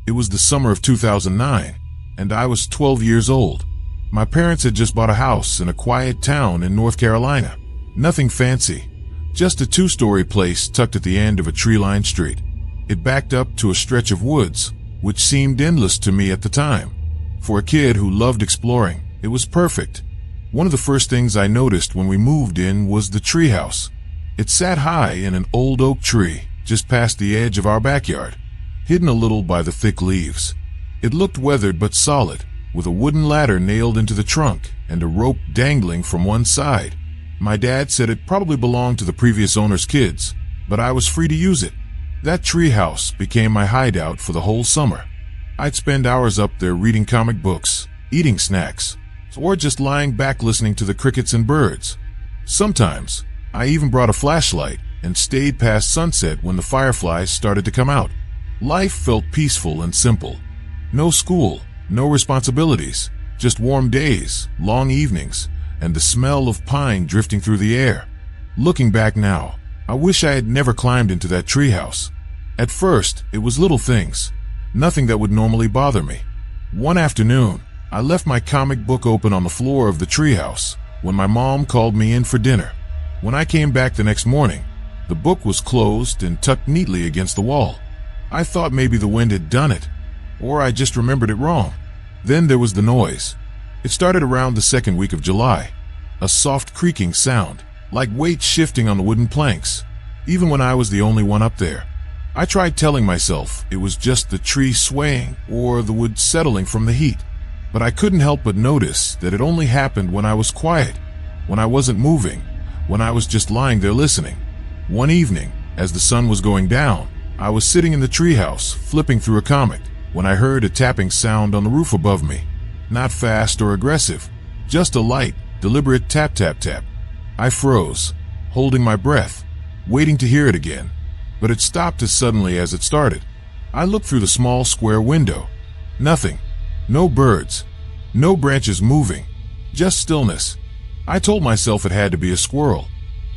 It was the summer of 2009, and I was 12 years old. My parents had just bought a house in a quiet town in North Carolina. Nothing fancy, just a two-story place tucked at the end of a tree-lined street. It backed up to a stretch of woods, which seemed endless to me at the time. For a kid who loved exploring, it was perfect. One of the first things I noticed when we moved in was the treehouse. It sat high in an old oak tree just past the edge of our backyard, hidden a little by the thick leaves. It looked weathered but solid, with a wooden ladder nailed into the trunk and a rope dangling from one side. My dad said it probably belonged to the previous owner's kids, but I was free to use it. That treehouse became my hideout for the whole summer. I'd spend hours up there reading comic books, eating snacks, or just lying back listening to the crickets and birds. Sometimes, I even brought a flashlight and stayed past sunset when the fireflies started to come out. Life felt peaceful and simple. No school, no responsibilities, just warm days, long evenings, and the smell of pine drifting through the air. Looking back now, I wish I had never climbed into that treehouse. At first, it was little things, nothing that would normally bother me. One afternoon, I left my comic book open on the floor of the treehouse when my mom called me in for dinner. When I came back the next morning, the book was closed and tucked neatly against the wall. I thought maybe the wind had done it, or I just remembered it wrong. Then there was the noise. It started around the second week of July. A soft creaking sound, like weight shifting on the wooden planks, even when I was the only one up there. I tried telling myself it was just the tree swaying or the wood settling from the heat, but I couldn't help but notice that it only happened when I was quiet, when I wasn't moving, when I was just lying there listening. One evening, as the sun was going down, I was sitting in the treehouse flipping through a comic when I heard a tapping sound on the roof above me. Not fast or aggressive, just a light, deliberate tap tap tap. I froze, holding my breath, waiting to hear it again, but it stopped as suddenly as it started. I looked through the small square window. Nothing. No birds. No branches moving. Just stillness. I told myself it had to be a squirrel.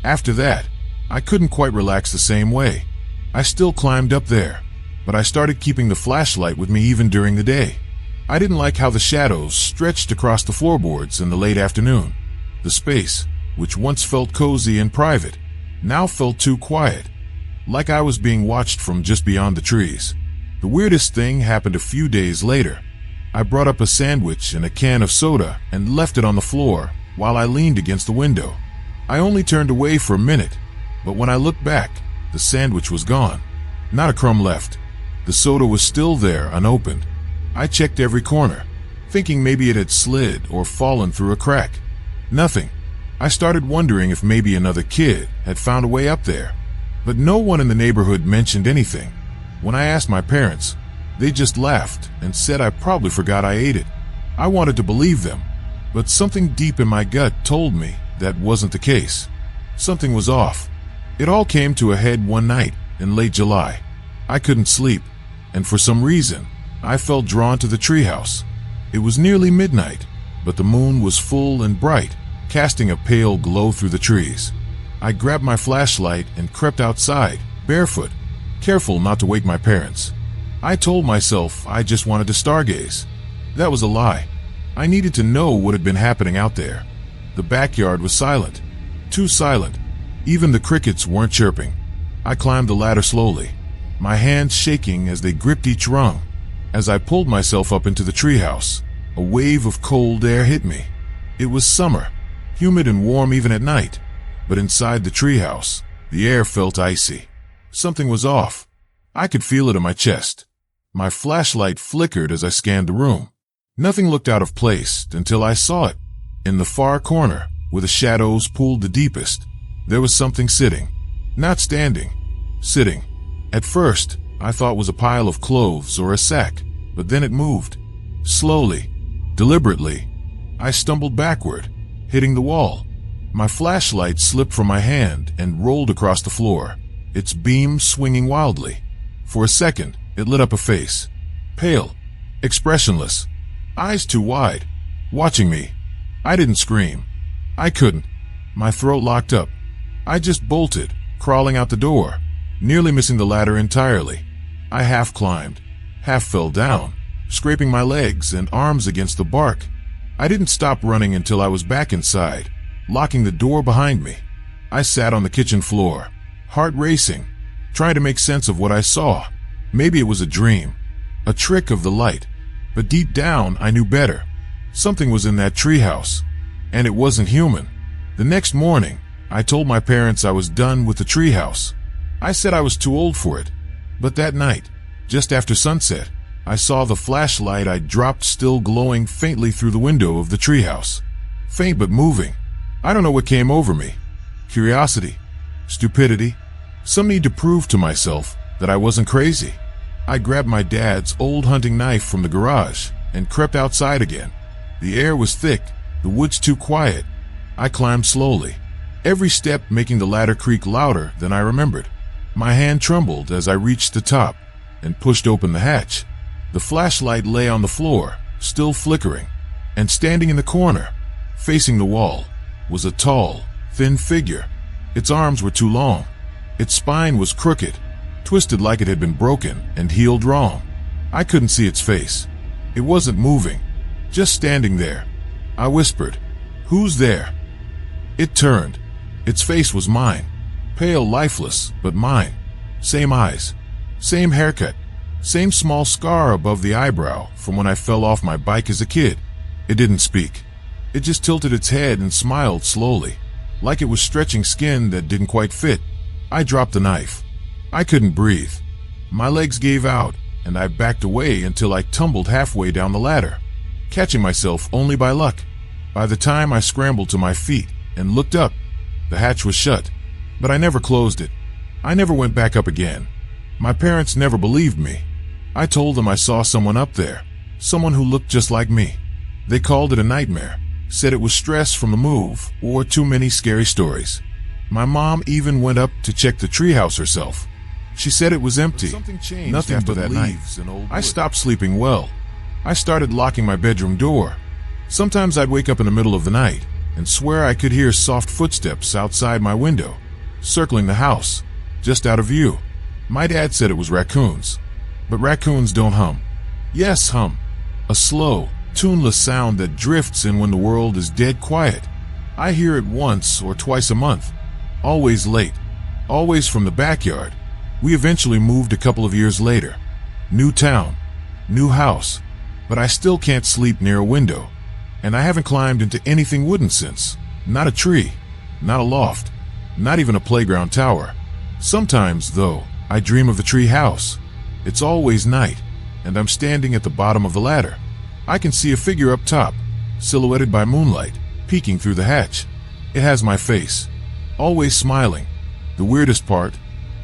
After that, I couldn't quite relax the same way. I still climbed up there, but I started keeping the flashlight with me even during the day. I didn't like how the shadows stretched across the floorboards in the late afternoon. The space, which once felt cozy and private, now felt too quiet, like I was being watched from just beyond the trees. The weirdest thing happened a few days later. I brought up a sandwich and a can of soda and left it on the floor while I leaned against the window. I only turned away for a minute, but when I looked back, the sandwich was gone. Not a crumb left. The soda was still there, unopened. I checked every corner, thinking maybe it had slid or fallen through a crack. Nothing. I started wondering if maybe another kid had found a way up there, but no one in the neighborhood mentioned anything. When I asked my parents, they just laughed and said I probably forgot I ate it. I wanted to believe them, but something deep in my gut told me that wasn't the case. Something was off. It all came to a head one night in late July. I couldn't sleep, and for some reason, I felt drawn to the treehouse. It was nearly midnight, but the moon was full and bright, casting a pale glow through the trees. I grabbed my flashlight and crept outside, barefoot, careful not to wake my parents. I told myself I just wanted to stargaze. That was a lie. I needed to know what had been happening out there. The backyard was silent. Too silent. Even the crickets weren't chirping. I climbed the ladder slowly, my hands shaking as they gripped each rung. As I pulled myself up into the treehouse, a wave of cold air hit me. It was summer, humid and warm even at night, but inside the treehouse, the air felt icy. Something was off. I could feel it in my chest. My flashlight flickered as I scanned the room. Nothing looked out of place until I saw it. In the far corner, where the shadows pooled the deepest, there was something sitting. Not standing. Sitting. At first, I thought it was a pile of clothes or a sack, but then it moved. Slowly, deliberately. I stumbled backward, hitting the wall. My flashlight slipped from my hand and rolled across the floor, its beam swinging wildly. For a second, it lit up a face. Pale, expressionless, eyes too wide, watching me. I didn't scream. I couldn't. My throat locked up. I just bolted, crawling out the door, nearly missing the ladder entirely. I half climbed, half fell down, scraping my legs and arms against the bark. I didn't stop running until I was back inside, locking the door behind me. I sat on the kitchen floor, heart racing, trying to make sense of what I saw. Maybe it was a dream, a trick of the light, but deep down I knew better. Something was in that treehouse, and it wasn't human. The next morning, I told my parents I was done with the treehouse. I said I was too old for it, but that night, just after sunset, I saw the flashlight I'd dropped still glowing faintly through the window of the treehouse. Faint but moving. I don't know what came over me. Curiosity, stupidity, some need to prove to myself that I wasn't crazy. I grabbed my dad's old hunting knife from the garage and crept outside again. The air was thick, the woods too quiet. I climbed slowly, every step making the ladder creak louder than I remembered. My hand trembled as I reached the top and pushed open the hatch. The flashlight lay on the floor, still flickering, and standing in the corner, facing the wall, was a tall, thin figure. Its arms were too long. Its spine was crooked, twisted like it had been broken and healed wrong. I couldn't see its face. It wasn't moving, just standing there. I whispered, "Who's there?" It turned. Its face was mine, pale, lifeless, but mine. Same eyes, same haircut, same small scar above the eyebrow from when I fell off my bike as a kid. It didn't speak. It just tilted its head and smiled slowly, like it was stretching skin that didn't quite fit. I dropped the knife. I couldn't breathe. My legs gave out, and I backed away until I tumbled halfway down the ladder, catching myself only by luck. By the time I scrambled to my feet and looked up, the hatch was shut, but I never closed it. I never went back up again. My parents never believed me. I told them I saw someone up there, someone who looked just like me. They called it a nightmare, said it was stress from the move or too many scary stories. My mom even went up to check the treehouse herself. She said it was empty, nothing but that night. I stopped sleeping well. I started locking my bedroom door. Sometimes I'd wake up in the middle of the night and swear I could hear soft footsteps outside my window, circling the house, just out of view. My dad said it was raccoons, but raccoons don't hum. Yes, hum. A slow, tuneless sound that drifts in when the world is dead quiet. I hear it once or twice a month, always late, always from the backyard. We eventually moved a couple of years later. New town, new house, but I still can't sleep near a window. And I haven't climbed into anything wooden since. Not a tree, not a loft, not even a playground tower. Sometimes, though, I dream of the tree house. It's always night, and I'm standing at the bottom of the ladder. I can see a figure up top, silhouetted by moonlight, peeking through the hatch. It has my face, always smiling. The weirdest part,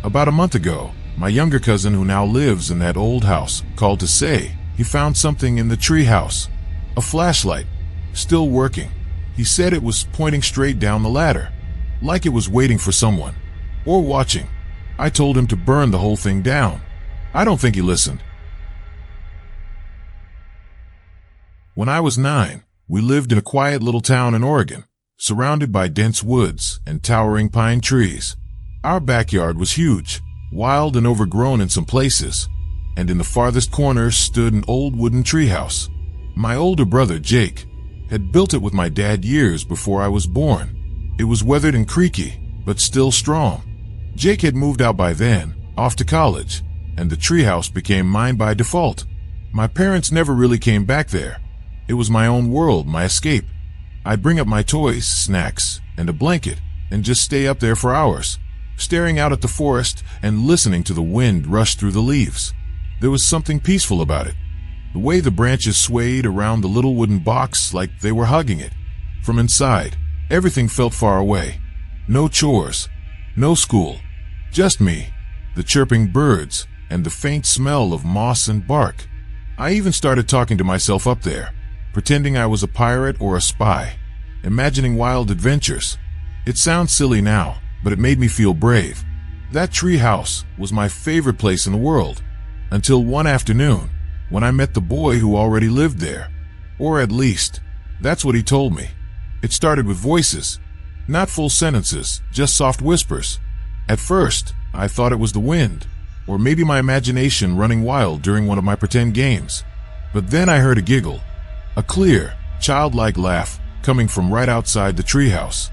about a month ago, my younger cousin who now lives in that old house called to say he found something in the tree house. A flashlight, still working. He said it was pointing straight down the ladder, like it was waiting for someone, or watching. I told him to burn the whole thing down. I don't think he listened. When I was 9, we lived in a quiet little town in Oregon, surrounded by dense woods and towering pine trees. Our backyard was huge, wild and overgrown in some places, and in the farthest corner stood an old wooden treehouse. My older brother, Jake, had built it with my dad years before I was born. It was weathered and creaky, but still strong. Jake had moved out by then, off to college, and the treehouse became mine by default. My parents never really came back there. It was my own world, my escape. I'd bring up my toys, snacks, and a blanket, and just stay up there for hours, staring out at the forest and listening to the wind rush through the leaves. There was something peaceful about it. The way the branches swayed around the little wooden box like they were hugging it. From inside, everything felt far away. No chores, no school, just me, the chirping birds, and the faint smell of moss and bark. I even started talking to myself up there, pretending I was a pirate or a spy, imagining wild adventures. It sounds silly now, but it made me feel brave. That tree house was my favorite place in the world, until one afternoon, when I met the boy who already lived there. Or at least, that's what he told me. It started with voices, not full sentences, just soft whispers. At first, I thought it was the wind, or maybe my imagination running wild during one of my pretend games. But then I heard a giggle, a clear, childlike laugh coming from right outside the treehouse.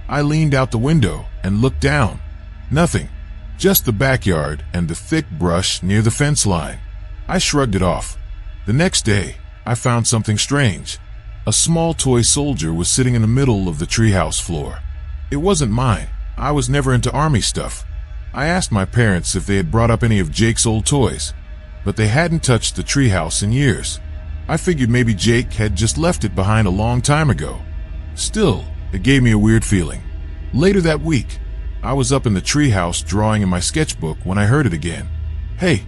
I leaned out the window and looked down. Nothing, just the backyard and the thick brush near the fence line. I shrugged it off. The next day, I found something strange. A small toy soldier was sitting in the middle of the treehouse floor. It wasn't mine. I was never into army stuff. I asked my parents if they had brought up any of Jake's old toys, but they hadn't touched the treehouse in years. I figured maybe Jake had just left it behind a long time ago. Still, it gave me a weird feeling. Later that week, I was up in the treehouse drawing in my sketchbook when I heard it again. Hey!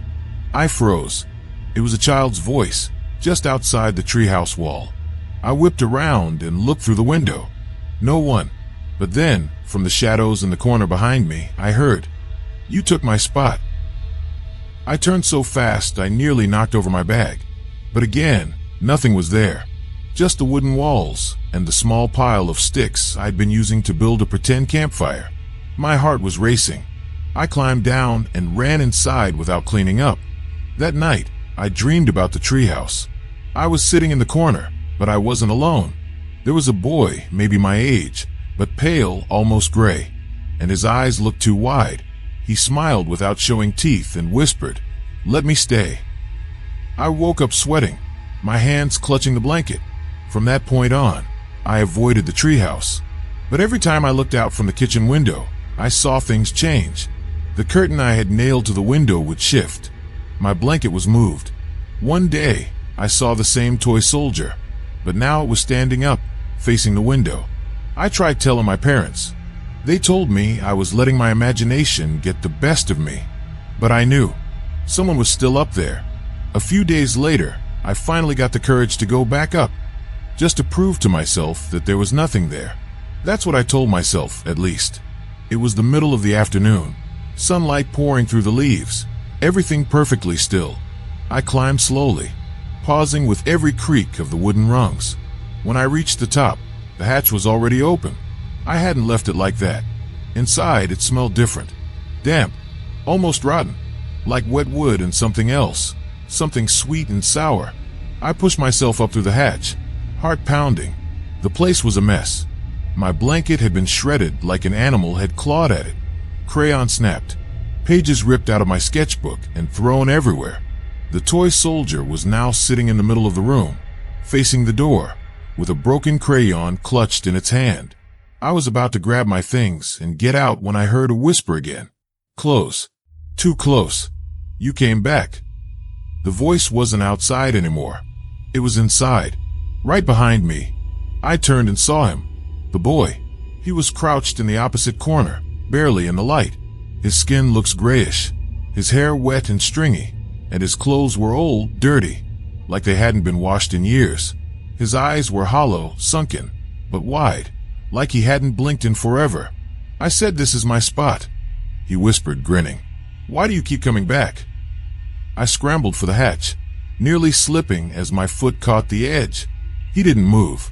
I froze. It was a child's voice, just outside the treehouse wall. I whipped around and looked through the window. No one. But then, from the shadows in the corner behind me, I heard, "You took my spot." I turned so fast I nearly knocked over my bag. But again, nothing was there. Just the wooden walls and the small pile of sticks I'd been using to build a pretend campfire. My heart was racing. I climbed down and ran inside without cleaning up. That night, I dreamed about the treehouse. I was sitting in the corner, but I wasn't alone. There was a boy, maybe my age, but pale, almost gray, and his eyes looked too wide. He smiled without showing teeth and whispered, "Let me stay." I woke up sweating, my hands clutching the blanket. From that point on, I avoided the treehouse. But every time I looked out from the kitchen window, I saw things change. The curtain I had nailed to the window would shift. My blanket was moved. One day, I saw the same toy soldier, but now it was standing up, facing the window. I tried telling my parents. They told me I was letting my imagination get the best of me. But I knew. Someone was still up there. A few days later, I finally got the courage to go back up, just to prove to myself that there was nothing there. That's what I told myself, at least. It was the middle of the afternoon, sunlight pouring through the leaves, everything perfectly still. I climbed slowly, pausing with every creak of the wooden rungs. When I reached the top, the hatch was already open. I hadn't left it like that. Inside, it smelled different. Damp, almost rotten, like wet wood and something else, something sweet and sour. I pushed myself up through the hatch, heart pounding. The place was a mess. My blanket had been shredded like an animal had clawed at it. Crayon snapped, pages ripped out of my sketchbook and thrown everywhere. The toy soldier was now sitting in the middle of the room, facing the door, with a broken crayon clutched in its hand. I was about to grab my things and get out when I heard a whisper again. "Close. Too close. You came back." The voice wasn't outside anymore. It was inside, right behind me. I turned and saw him. The boy. He was crouched in the opposite corner, barely in the light. His skin looks grayish, his hair wet and stringy, and his clothes were old, dirty, like they hadn't been washed in years. His eyes were hollow, sunken, but wide, like he hadn't blinked in forever. "I said this is my spot," he whispered, grinning. "Why do you keep coming back?" I scrambled for the hatch, nearly slipping as my foot caught the edge. He didn't move,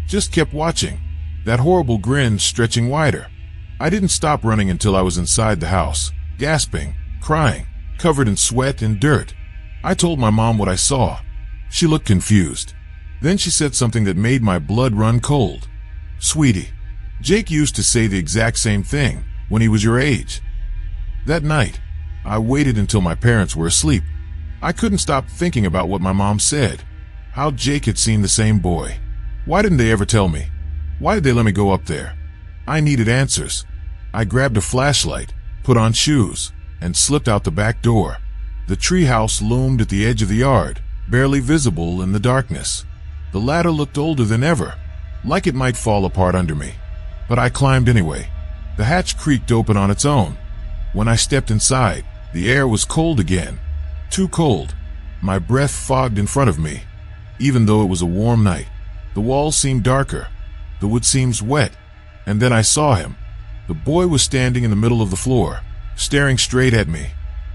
just kept watching, that horrible grin stretching wider. I didn't stop running until I was inside the house, gasping, crying, covered in sweat and dirt. I told my mom what I saw. She looked confused. Then she said something that made my blood run cold. "Sweetie, Jake used to say the exact same thing when he was your age." That night, I waited until my parents were asleep. I couldn't stop thinking about what my mom said, how Jake had seen the same boy. Why didn't they ever tell me? Why did they let me go up there? I needed answers. I grabbed a flashlight, put on shoes, and slipped out the back door. The treehouse loomed at the edge of the yard, barely visible in the darkness. The ladder looked older than ever, like it might fall apart under me. But I climbed anyway. The hatch creaked open on its own. When I stepped inside, the air was cold again. Too cold. My breath fogged in front of me. Even though it was a warm night, the walls seemed darker. The wood seemed wet. And then I saw him. The boy was standing in the middle of the floor, staring straight at me.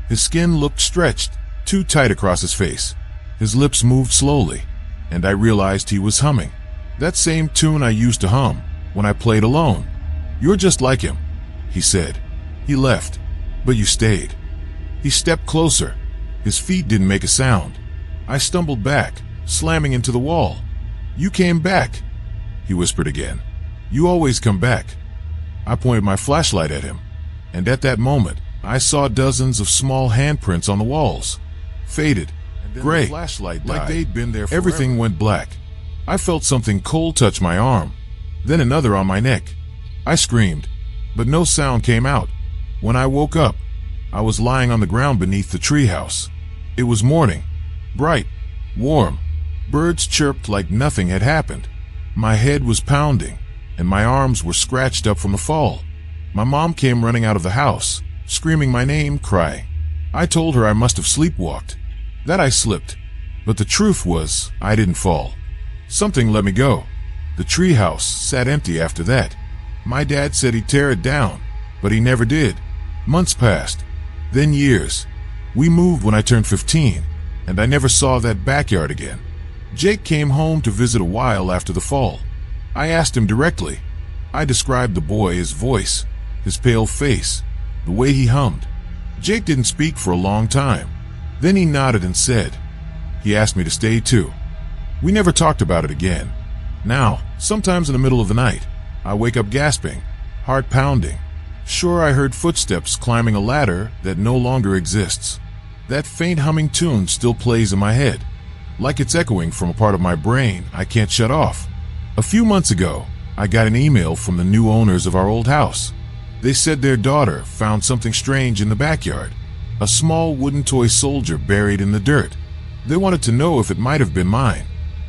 His skin looked stretched, too tight across his face. His lips moved slowly, and I realized he was humming. That same tune I used to hum when I played alone. "You're just like him," he said. "He left, but you stayed." He stepped closer. His feet didn't make a sound. I stumbled back, slamming into the wall. "You came back," he whispered again. "You always come back." I pointed my flashlight at him, and at that moment, I saw dozens of small handprints on the walls. Faded, gray, like they'd been there forever. Everything went black. I felt something cold touch my arm, then another on my neck. I screamed, but no sound came out. When I woke up, I was lying on the ground beneath the treehouse. It was morning, bright, warm. Birds chirped like nothing had happened. My head was pounding, and my arms were scratched up from the fall. My mom came running out of the house, screaming my name, crying. I told her I must have sleepwalked, that I slipped. But the truth was, I didn't fall. Something let me go. The treehouse sat empty after that. My dad said he'd tear it down, but he never did. Months passed, then years. We moved when I turned 15, and I never saw that backyard again. Jake came home to visit a while after the fall. I asked him directly. I described the boy, his voice, his pale face, the way he hummed. Jake didn't speak for a long time. Then he nodded and said, he asked me to stay too. We never talked about it again. Now, sometimes in the middle of the night, I wake up gasping, heart pounding. Sure, I heard footsteps climbing a ladder that no longer exists. That faint humming tune still plays in my head, like it's echoing from a part of my brain I can't shut off. A few months ago, I got an email from the new owners of our old house. They said their daughter found something strange in the backyard, a small wooden toy soldier buried in the dirt. They wanted to know if it might have been mine.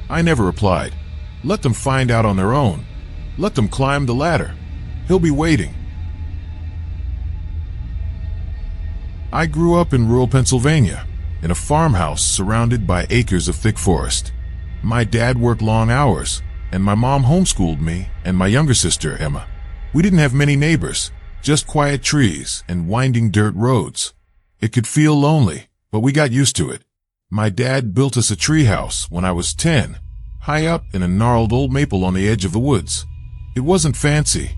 I never replied. Let them find out on their own. Let them climb the ladder. He'll be waiting. I grew up in rural Pennsylvania, in a farmhouse surrounded by acres of thick forest. My dad worked long hours, and my mom homeschooled me and my younger sister, Emma. We didn't have many neighbors, just quiet trees and winding dirt roads. It could feel lonely, but we got used to it. My dad built us a treehouse when I was 10, high up in a gnarled old maple on the edge of the woods. It wasn't fancy,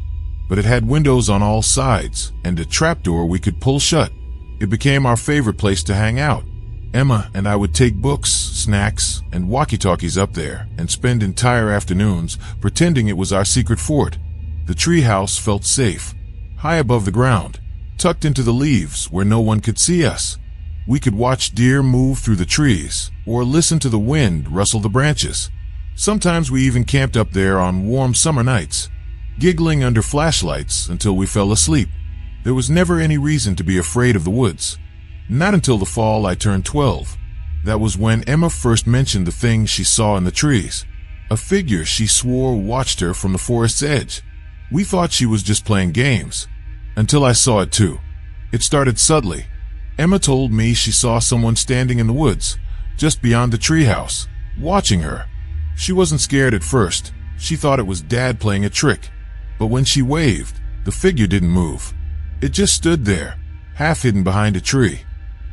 but it had windows on all sides and a trapdoor we could pull shut. It became our favorite place to hang out. Emma and I would take books, snacks, and walkie-talkies up there and spend entire afternoons pretending it was our secret fort. The treehouse felt safe, high above the ground, tucked into the leaves where no one could see us. We could watch deer move through the trees or listen to the wind rustle the branches. Sometimes we even camped up there on warm summer nights, giggling under flashlights until we fell asleep. There was never any reason to be afraid of the woods. Not until the fall I turned 12. That was when Emma first mentioned the thing she saw in the trees. A figure she swore watched her from the forest's edge. We thought she was just playing games, until I saw it too. It started subtly. Emma told me she saw someone standing in the woods, just beyond the treehouse, watching her. She wasn't scared at first. She thought it was Dad playing a trick. But when she waved, the figure didn't move. It just stood there, half hidden behind a tree.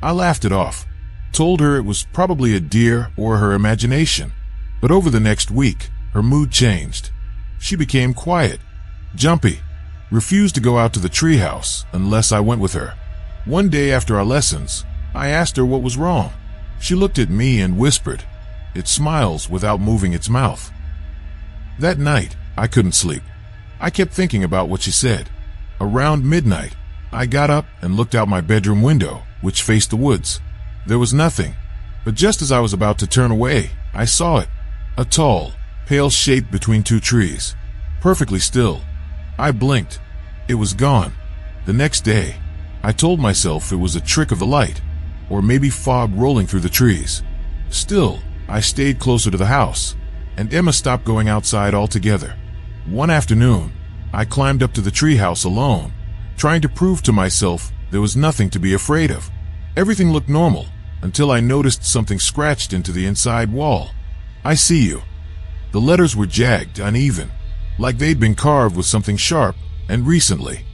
I laughed it off, told her it was probably a deer or her imagination. But over the next week, her mood changed. She became quiet, jumpy, refused to go out to the treehouse unless I went with her. One day after our lessons, I asked her what was wrong. She looked at me and whispered. It smiles without moving its mouth. That night, I couldn't sleep. I kept thinking about what she said. Around midnight, I got up and looked out my bedroom window, which faced the woods. There was nothing, but just as I was about to turn away, I saw it. A tall, pale shape between two trees, perfectly still. I blinked. It was gone. The next day, I told myself it was a trick of the light, or maybe fog rolling through the trees. Still, I stayed closer to the house, and Emma stopped going outside altogether. One afternoon, I climbed up to the treehouse alone, trying to prove to myself there was nothing to be afraid of. Everything looked normal, until I noticed something scratched into the inside wall. I see you. The letters were jagged, uneven, like they'd been carved with something sharp, and recently.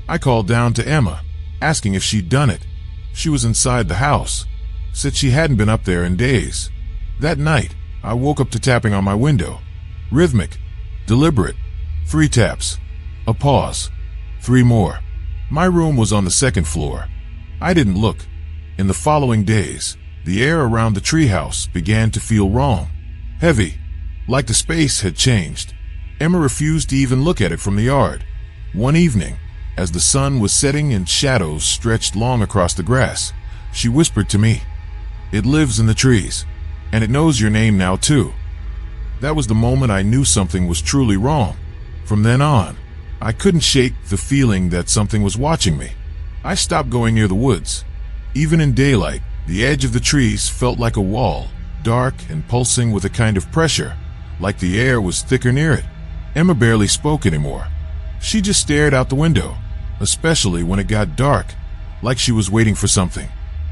I called down to Emma, asking if she'd done it. She was inside the house, said she hadn't been up there in days. That night, I woke up to tapping on my window. Rhythmic, deliberate. 3 taps. A pause. 3 more. My room was on the 2nd floor. I didn't look. In the following days, the air around the treehouse began to feel wrong. Heavy, like the space had changed. Emma refused to even look at it from the yard. One evening, as the sun was setting and shadows stretched long across the grass, she whispered to me, "It lives in the trees, and it knows your name now too." That was the moment I knew something was truly wrong. From then on, I couldn't shake the feeling that something was watching me. I stopped going near the woods. Even in daylight, the edge of the trees felt like a wall, dark and pulsing with a kind of pressure, like the air was thicker near it. Emma barely spoke anymore. She just stared out the window, especially when it got dark, like she was waiting for something.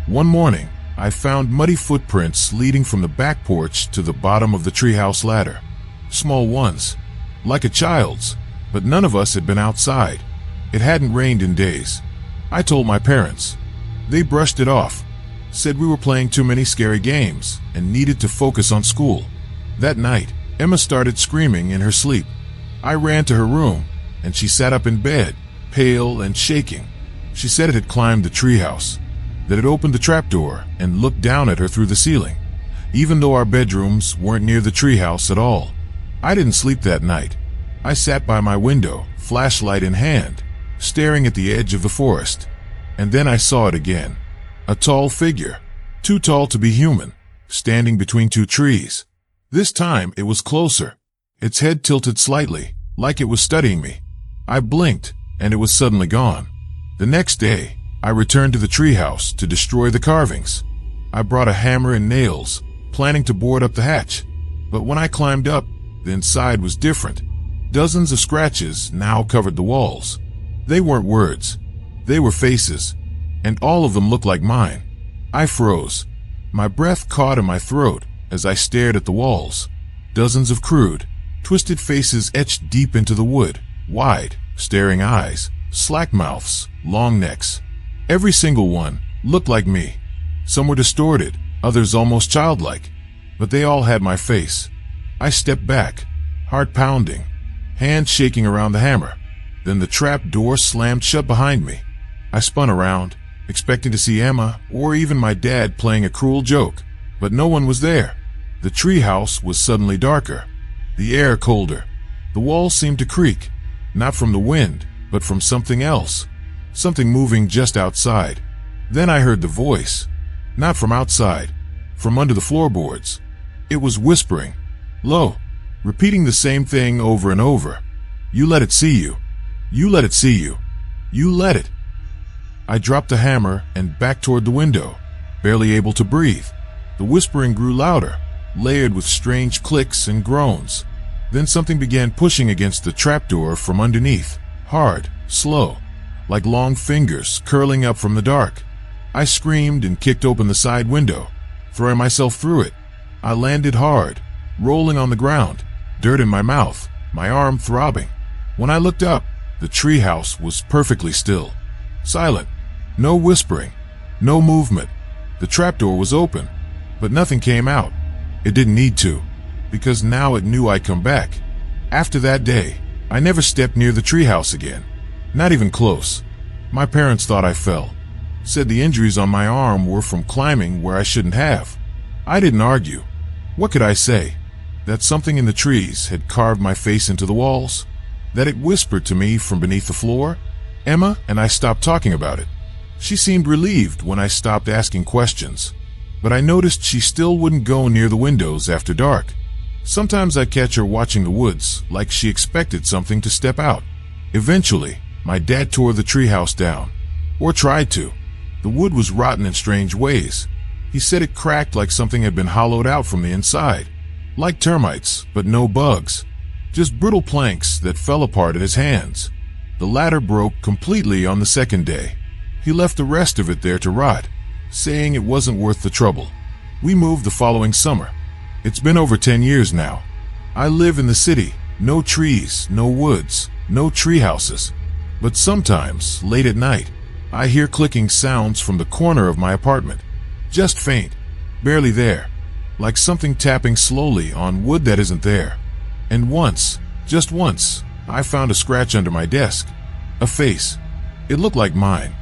One morning, I found muddy footprints leading from the back porch to the bottom of the treehouse ladder. Small ones, like a child's, but none of us had been outside. It hadn't rained in days. I told my parents. They brushed it off, said we were playing too many scary games and needed to focus on school. That night, Emma started screaming in her sleep. I ran to her room, and she sat up in bed, pale and shaking. She said it had climbed the treehouse, that it opened the trapdoor and looked down at her through the ceiling, even though our bedrooms weren't near the treehouse at all. I didn't sleep that night. I sat by my window, flashlight in hand, staring at the edge of the forest. And then I saw it again. A tall figure, too tall to be human, standing between two trees. This time it was closer, its head tilted slightly, like it was studying me. I blinked, and it was suddenly gone. The next day, I returned to the treehouse to destroy the carvings. I brought a hammer and nails, planning to board up the hatch. But when I climbed up, the inside was different. Dozens of scratches now covered the walls. They weren't words. They were faces, and all of them looked like mine. I froze. My breath caught in my throat as I stared at the walls. Dozens of crude, twisted faces etched deep into the wood, wide, staring eyes, slack mouths, long necks. Every single one looked like me. Some were distorted, others almost childlike, but they all had my face. I stepped back, heart pounding, hands shaking around the hammer. Then the trap door slammed shut behind me. I spun around, expecting to see Emma or even my dad playing a cruel joke, but no one was there. The treehouse was suddenly darker, the air colder. The walls seemed to creak, not from the wind, but from something else, something moving just outside. Then I heard the voice, not from outside, from under the floorboards. It was whispering, low, repeating the same thing over and over. "You let it see you. You let it see you. You let it." I dropped the hammer and backed toward the window, barely able to breathe. The whispering grew louder, layered with strange clicks and groans. Then something began pushing against the trapdoor from underneath, hard, slow, like long fingers curling up from the dark. I screamed and kicked open the side window, throwing myself through it. I landed hard, rolling on the ground, dirt in my mouth, my arm throbbing. When I looked up, the treehouse was perfectly still, silent. No whispering, no movement. The trapdoor was open, but nothing came out. It didn't need to, because now it knew I'd come back. After that day, I never stepped near the treehouse again, not even close. My parents thought I fell, said the injuries on my arm were from climbing where I shouldn't have. I didn't argue. What could I say? That something in the trees had carved my face into the walls? That it whispered to me from beneath the floor? Emma and I stopped talking about it. She seemed relieved when I stopped asking questions, but I noticed she still wouldn't go near the windows after dark. Sometimes I'd catch her watching the woods, like she expected something to step out. Eventually, my dad tore the treehouse down, or tried to. The wood was rotten in strange ways. He said it cracked like something had been hollowed out from the inside, like termites, but no bugs, just brittle planks that fell apart in his hands. The ladder broke completely on the second day. He left the rest of it there to rot, saying it wasn't worth the trouble. We moved the following summer. It's been over 10 years now. I live in the city, no trees, no woods, no tree houses. But sometimes, late at night, I hear clicking sounds from the corner of my apartment. Just faint, barely there, like something tapping slowly on wood that isn't there. And once, just once, I found a scratch under my desk. A face. It looked like mine.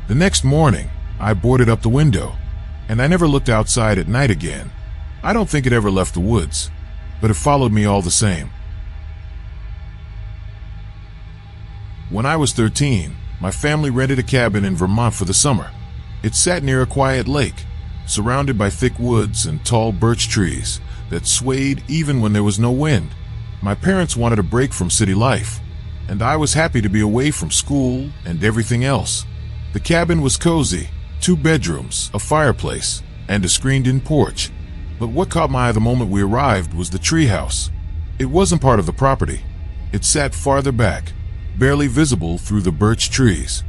The next morning, I boarded up the window, and I never looked outside at night again. I don't think it ever left the woods, but it followed me all the same. When I was 13, my family rented a cabin in Vermont for the summer. It sat near a quiet lake, surrounded by thick woods and tall birch trees that swayed even when there was no wind. My parents wanted a break from city life, and I was happy to be away from school and everything else. The cabin was cozy, 2 bedrooms, a fireplace, and a screened-in porch. But what caught my eye the moment we arrived was the treehouse. It wasn't part of the property. It sat farther back, barely visible through the birch trees.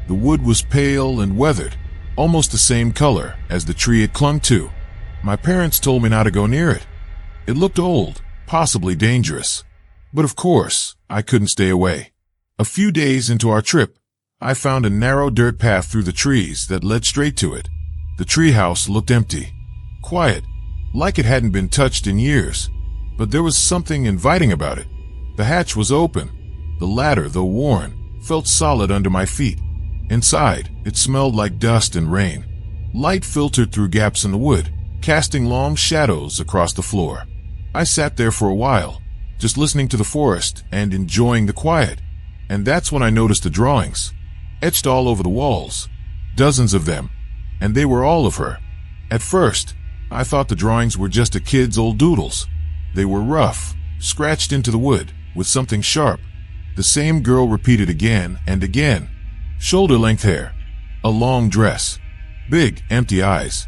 The wood was pale and weathered, almost the same color as the tree it clung to. My parents told me not to go near it. It looked old, possibly dangerous. But of course, I couldn't stay away. A few days into our trip, I found a narrow dirt path through the trees that led straight to it. The treehouse looked empty, quiet, like it hadn't been touched in years. But there was something inviting about it. The hatch was open. The ladder, though worn, felt solid under my feet. Inside, it smelled like dust and rain. Light filtered through gaps in the wood, casting long shadows across the floor. I sat there for a while, just listening to the forest and enjoying the quiet. And that's when I noticed the drawings, etched all over the walls, dozens of them, and they were all of her. At first, I thought the drawings were just a kid's old doodles. They were rough, scratched into the wood, with something sharp. The same girl repeated again and again. Shoulder-length hair, a long dress, big, empty eyes.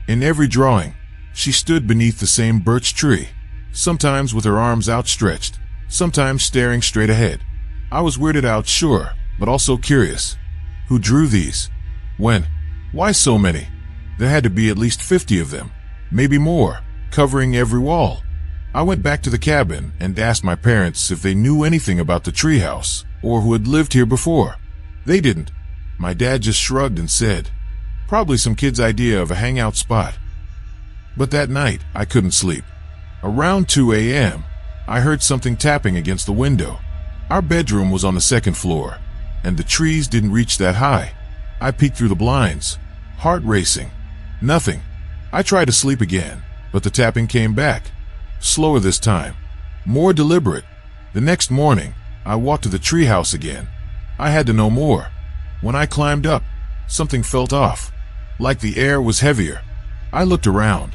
In every drawing, she stood beneath the same birch tree, sometimes with her arms outstretched, sometimes staring straight ahead. I was weirded out, sure, but also curious. Who drew these? When? Why so many? There had to be at least 50 of them, maybe more, covering every wall. I went back to the cabin and asked my parents if they knew anything about the treehouse or who had lived here before. They didn't. My dad just shrugged and said, "Probably some kid's idea of a hangout spot." But that night, I couldn't sleep. Around 2 a.m., I heard something tapping against the window. Our bedroom was on the 2nd floor, and the trees didn't reach that high. I peeked through the blinds, heart racing. Nothing. I tried to sleep again, but the tapping came back. Slower this time, more deliberate. The next morning, I walked to the treehouse again. I had to know more. When I climbed up, something felt off, like the air was heavier. I looked around.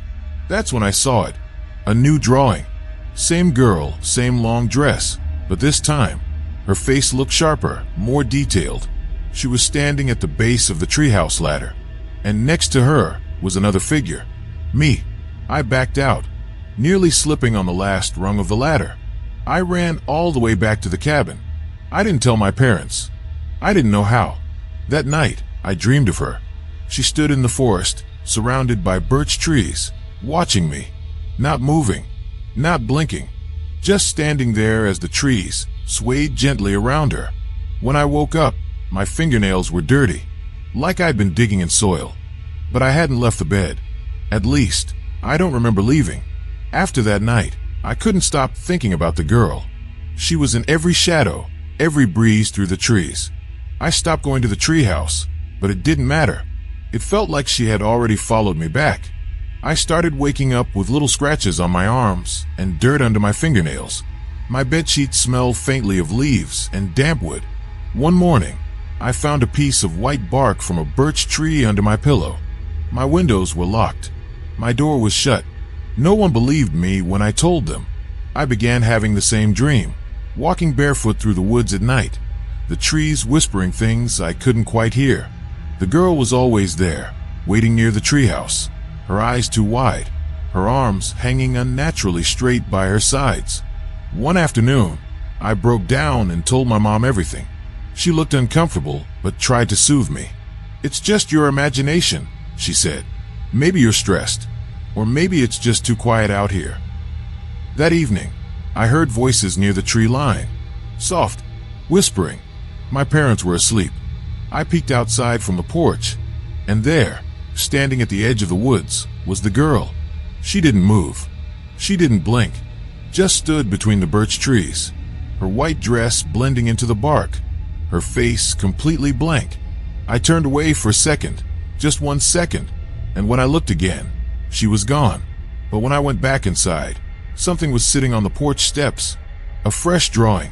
That's when I saw it. A new drawing. Same girl, same long dress, but this time, her face looked sharper, more detailed. She was standing at the base of the treehouse ladder, and next to her was another figure. Me. I backed out, nearly slipping on the last rung of the ladder. I ran all the way back to the cabin. I didn't tell my parents. I didn't know how. That night, I dreamed of her. She stood in the forest, surrounded by birch trees, watching me, not moving, not blinking, just standing there as the trees swayed gently around her. When I woke up, my fingernails were dirty, like I'd been digging in soil. But I hadn't left the bed. At least, I don't remember leaving. After that night, I couldn't stop thinking about the girl. She was in every shadow, every breeze through the trees. I stopped going to the treehouse, but it didn't matter. It felt like she had already followed me back. I started waking up with little scratches on my arms and dirt under my fingernails. My bedsheets smelled faintly of leaves and damp wood. One morning, I found a piece of white bark from a birch tree under my pillow. My windows were locked. My door was shut. No one believed me when I told them. I began having the same dream, walking barefoot through the woods at night, the trees whispering things I couldn't quite hear. The girl was always there, waiting near the treehouse, her eyes too wide, her arms hanging unnaturally straight by her sides. One afternoon, I broke down and told my mom everything. She looked uncomfortable, but tried to soothe me. "It's just your imagination," she said. "Maybe you're stressed, or maybe it's just too quiet out here." That evening, I heard voices near the tree line, soft, whispering. My parents were asleep. I peeked outside from the porch, and there, standing at the edge of the woods, was the girl. She didn't move. She didn't blink, just stood between the birch trees, her white dress blending into the bark, her face completely blank. I turned away for a second, Just 1 second, and when I looked again, she was gone. But when I went back inside, something was sitting on the porch steps. A fresh drawing,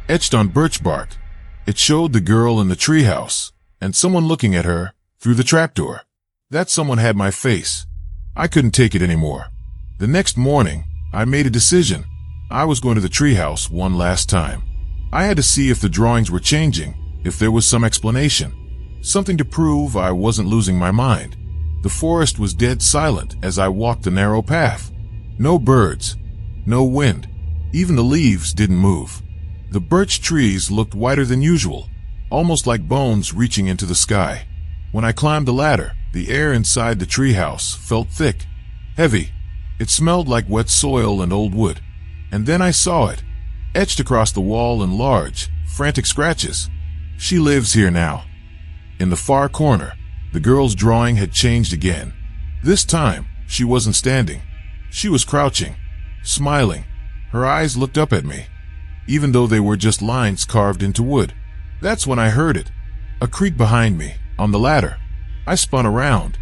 etched on birch bark. It showed the girl in the treehouse, and someone looking at her through the trapdoor. That someone had my face. I couldn't take it anymore. The next morning, I made a decision. I was going to the treehouse one last time. I had to see if the drawings were changing, if there was some explanation. Something to prove I wasn't losing my mind. The forest was dead silent as I walked the narrow path. No birds, no wind. Even the leaves didn't move. The birch trees looked whiter than usual, almost like bones reaching into the sky. When I climbed the ladder, the air inside the treehouse felt thick, heavy. It smelled like wet soil and old wood. And then I saw it, etched across the wall in large, frantic scratches. She lives here now. In the far corner, the girl's drawing had changed again. This time, she wasn't standing. She was crouching, smiling. Her eyes looked up at me, even though they were just lines carved into wood. That's when I heard it. A creak behind me, on the ladder. I spun around.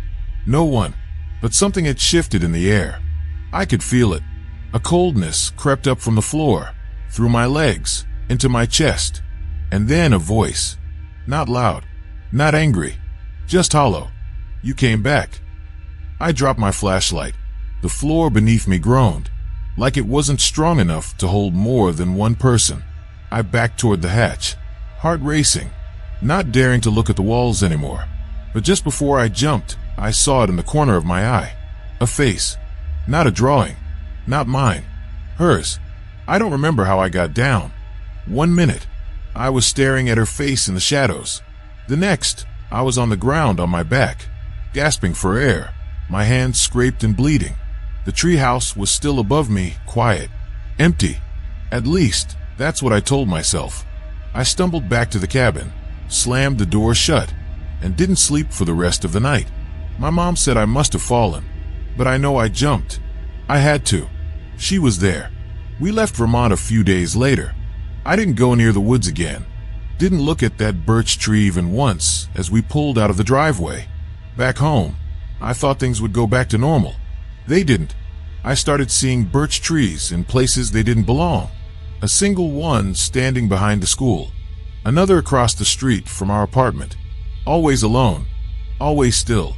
No one, but something had shifted in the air. I could feel it. A coldness crept up from the floor, through my legs, into my chest. And then a voice. Not loud, not angry, just hollow. You came back. I dropped my flashlight. The floor beneath me groaned, like it wasn't strong enough to hold more than one person. I backed toward the hatch, heart racing, not daring to look at the walls anymore. But just before I jumped, I saw it in the corner of my eye. A face. Not a drawing. Not mine. Hers. I don't remember how I got down. 1 minute, I was staring at her face in the shadows. The next, I was on the ground on my back, gasping for air, my hands scraped and bleeding. The treehouse was still above me, quiet, empty. At least, that's what I told myself. I stumbled back to the cabin, slammed the door shut, and didn't sleep for the rest of the night. My mom said I must have fallen, but I know I jumped. I had to. She was there. We left Vermont a few days later. I didn't go near the woods again. Didn't look at that birch tree even once as we pulled out of the driveway. Back home, I thought things would go back to normal. They didn't. I started seeing birch trees in places they didn't belong. A single one standing behind the school. Another across the street from our apartment. Always alone. Always still.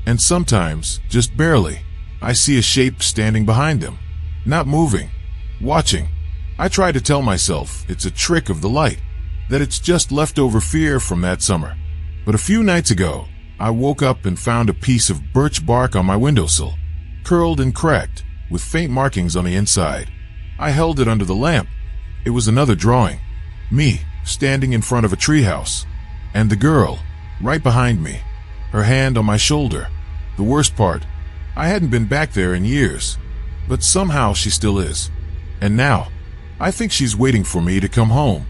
And sometimes, just barely, I see a shape standing behind them. Not moving. Watching. I try to tell myself it's a trick of the light, that it's just leftover fear from that summer. But a few nights ago, I woke up and found a piece of birch bark on my windowsill, curled and cracked, with faint markings on the inside. I held it under the lamp. It was another drawing. Me, standing in front of a treehouse. And the girl, right behind me, her hand on my shoulder. The worst part, I hadn't been back there in years, but somehow she still is. And now, I think she's waiting for me to come home.